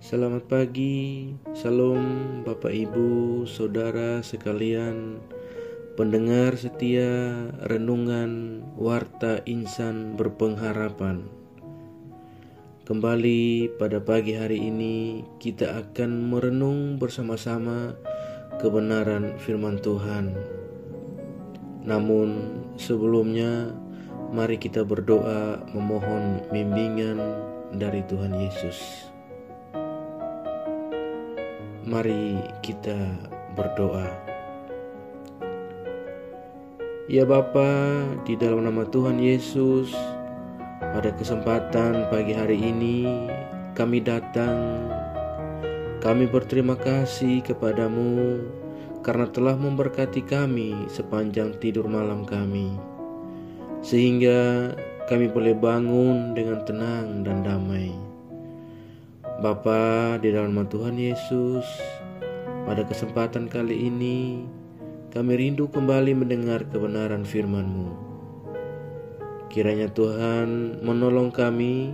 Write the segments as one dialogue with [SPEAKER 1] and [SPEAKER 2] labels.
[SPEAKER 1] Selamat pagi, Shalom Bapak Ibu, Saudara sekalian, pendengar setia renungan Warta Insan Berpengharapan. Kembali pada pagi hari ini kita akan merenung bersama-sama kebenaran firman Tuhan. Namun sebelumnya mari kita berdoa memohon bimbingan dari Tuhan Yesus. Mari kita berdoa. Ya Bapa, di dalam nama Tuhan Yesus, pada kesempatan pagi hari ini kami datang. Kami berterima kasih kepadamu karena telah memberkati kami sepanjang tidur malam kami, sehingga kami boleh bangun dengan tenang dan damai. Bapa, di dalam nama Tuhan Yesus, pada kesempatan kali ini kami rindu kembali mendengar kebenaran firman-Mu. Kiranya Tuhan menolong kami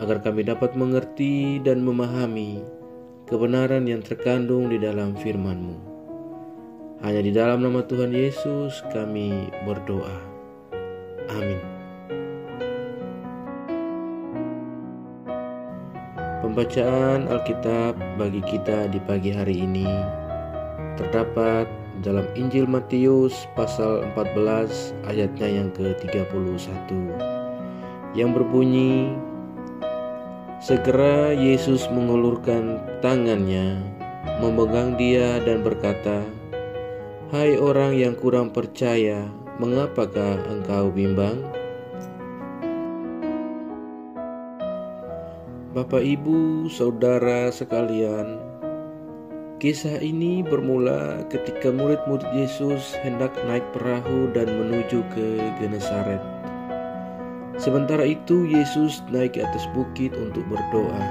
[SPEAKER 1] agar kami dapat mengerti dan memahami kebenaran yang terkandung di dalam firman-Mu. Hanya di dalam nama Tuhan Yesus kami berdoa. Amin. Pembacaan Alkitab bagi kita di pagi hari ini terdapat dalam Injil Matius pasal 14 ayatnya yang ke-31 yang berbunyi, segera Yesus mengulurkan tangannya, memegang dia dan berkata, "Hai orang yang kurang percaya, mengapakah engkau bimbang?" Bapak, Ibu, Saudara sekalian, kisah ini bermula ketika murid-murid Yesus hendak naik perahu dan menuju ke Genesaret. Sementara itu Yesus naik ke atas bukit untuk berdoa.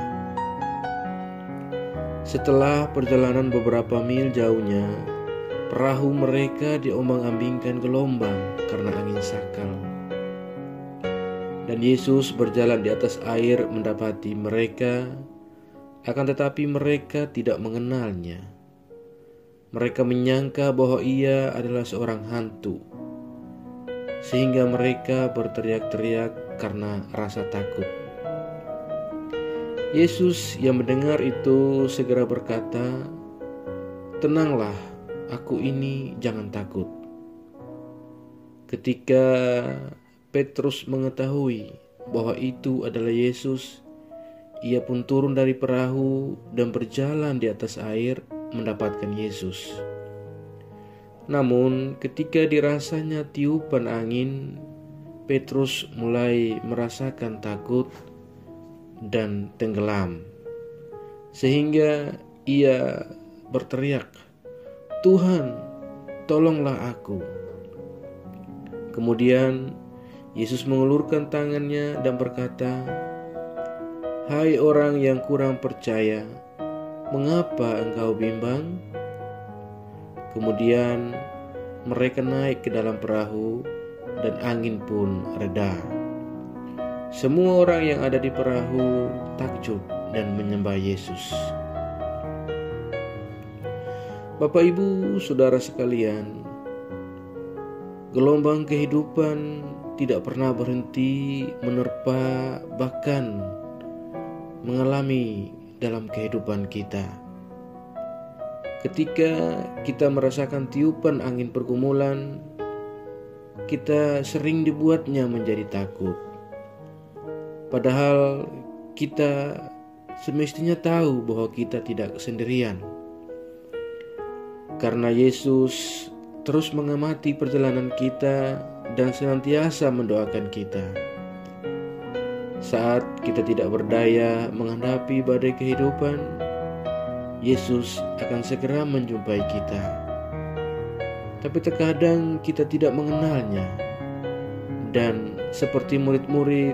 [SPEAKER 1] Setelah perjalanan beberapa mil jauhnya, perahu mereka diombang-ambingkan gelombang karena angin sakal. Dan Yesus berjalan di atas air mendapati mereka, akan tetapi mereka tidak mengenalnya. Mereka menyangka bahwa ia adalah seorang hantu, sehingga mereka berteriak-teriak karena rasa takut. Yesus yang mendengar itu segera berkata, "Tenanglah, aku ini, jangan takut." Ketika Petrus mengetahui bahwa itu adalah Yesus, ia pun turun dari perahu dan berjalan di atas air mendapatkan Yesus. Namun ketika dirasanya tiupan angin, Petrus mulai merasakan takut dan tenggelam, sehingga ia berteriak, "Tuhan, tolonglah aku." Kemudian Yesus mengulurkan tangannya dan berkata, "Hai orang yang kurang percaya, mengapa engkau bimbang?" Kemudian mereka naik ke dalam perahu dan angin pun reda. Semua orang yang ada di perahu takjub dan menyembah Yesus. Bapak, Ibu, Saudara sekalian, gelombang kehidupan tidak pernah berhenti menerpa, bahkan mengalami dalam kehidupan kita. Ketika kita merasakan tiupan angin pergumulan, kita sering dibuatnya menjadi takut. Padahal kita semestinya tahu bahwa kita tidak sendirian. Karena Yesus terus mengamati perjalanan kita dan senantiasa mendoakan kita. Saat kita tidak berdaya menghadapi badai kehidupan, Yesus akan segera menjumpai kita. Tapi terkadang kita tidak mengenalnya, dan seperti murid-murid,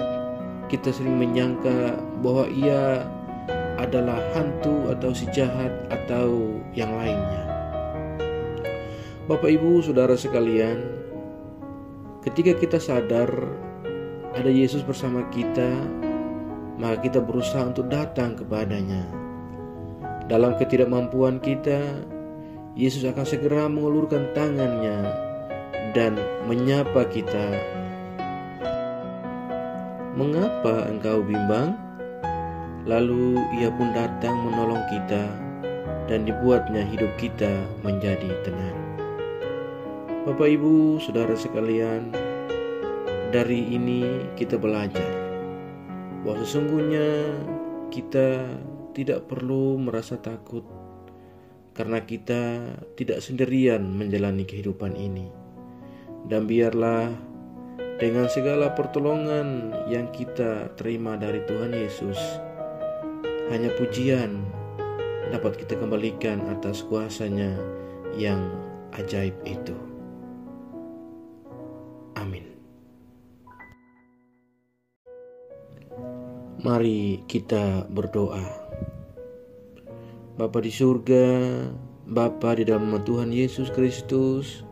[SPEAKER 1] kita sering menyangka bahwa ia adalah hantu atau si jahat atau yang lainnya. Bapak, Ibu, Saudara sekalian, ketika kita sadar ada Yesus bersama kita, maka kita berusaha untuk datang kepadanya Dalam ketidakmampuan kita, Yesus akan segera mengulurkan tangannya dan menyapa kita. "Mengapa engkau bimbang?" Lalu ia pun datang menolong kita dan dibuatnya hidup kita menjadi tenang. Bapak, Ibu, Saudara sekalian, dari ini kita belajar bahwa sesungguhnya kita tidak perlu merasa takut karena kita tidak sendirian menjalani kehidupan ini. Dan biarlah dengan segala pertolongan yang kita terima dari Tuhan Yesus, hanya pujian dapat kita kembalikan atas kuasa-Nya yang ajaib itu. Amin. Mari kita berdoa. Bapa di surga, Bapa di dalam nama Tuhan Yesus Kristus,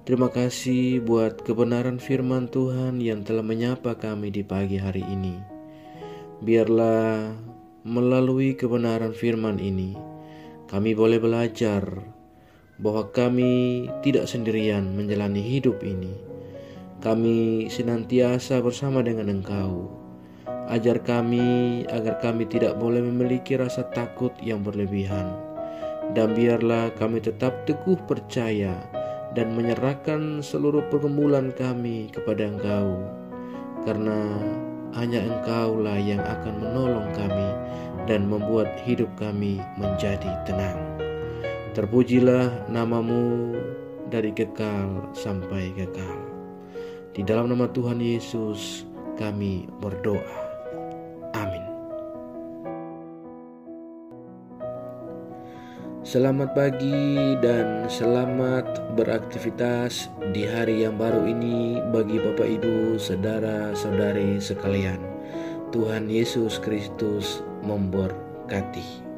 [SPEAKER 1] terima kasih buat kebenaran firman Tuhan yang telah menyapa kami di pagi hari ini. Biarlah melalui kebenaran firman ini, kami boleh belajar bahwa kami tidak sendirian menjalani hidup ini. Kami senantiasa bersama dengan Engkau. Ajar kami agar kami tidak boleh memiliki rasa takut yang berlebihan. Dan biarlah kami tetap teguh percaya dan menyerahkan seluruh pergumulan kami kepada Engkau. Karena hanya Engkaulah yang akan menolong kami dan membuat hidup kami menjadi tenang. Terpujilah nama-Mu dari kekal sampai kekal. Di dalam nama Tuhan Yesus kami berdoa. Amin. Selamat pagi dan selamat beraktivitas di hari yang baru ini bagi Bapak, Ibu, Saudara-saudari sekalian. Tuhan Yesus Kristus memberkati.